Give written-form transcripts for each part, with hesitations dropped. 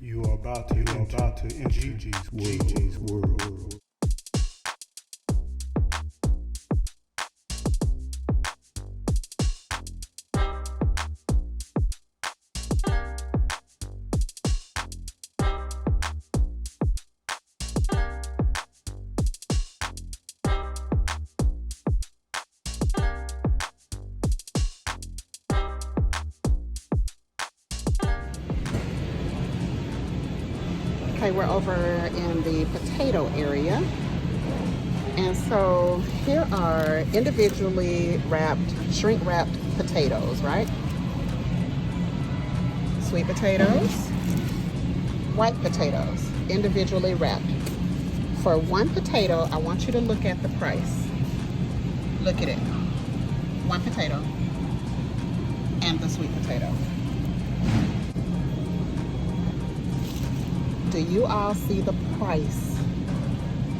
You are about to enter Gigi's world. Okay, we're over in the potato area. And so here are individually wrapped, shrink wrapped potatoes, right? Sweet potatoes, white potatoes, individually wrapped. For one potato, I want you to look at the price. Look at it. One potato and the sweet potato. Do you all see the price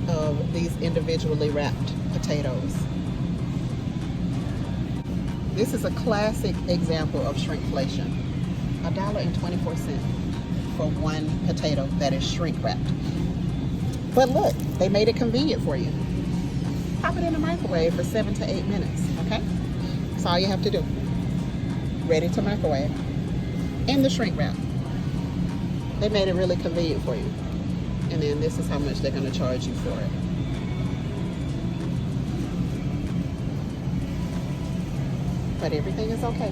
of these individually wrapped potatoes? This is a classic example of shrinkflation. $1.24 for one potato that is shrink wrapped. But look, they made it convenient for you. Pop it in the microwave for 7 to 8 minutes, okay? That's all you have to do. Ready to microwave. In the shrink wrap. They made it really convenient for you. And then this is how much they're going to charge you for it. But everything is okay.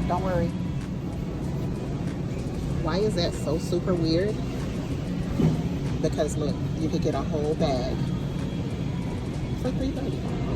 Don't worry. Why is that so super weird? Because look, you could get a whole bag for $3.30.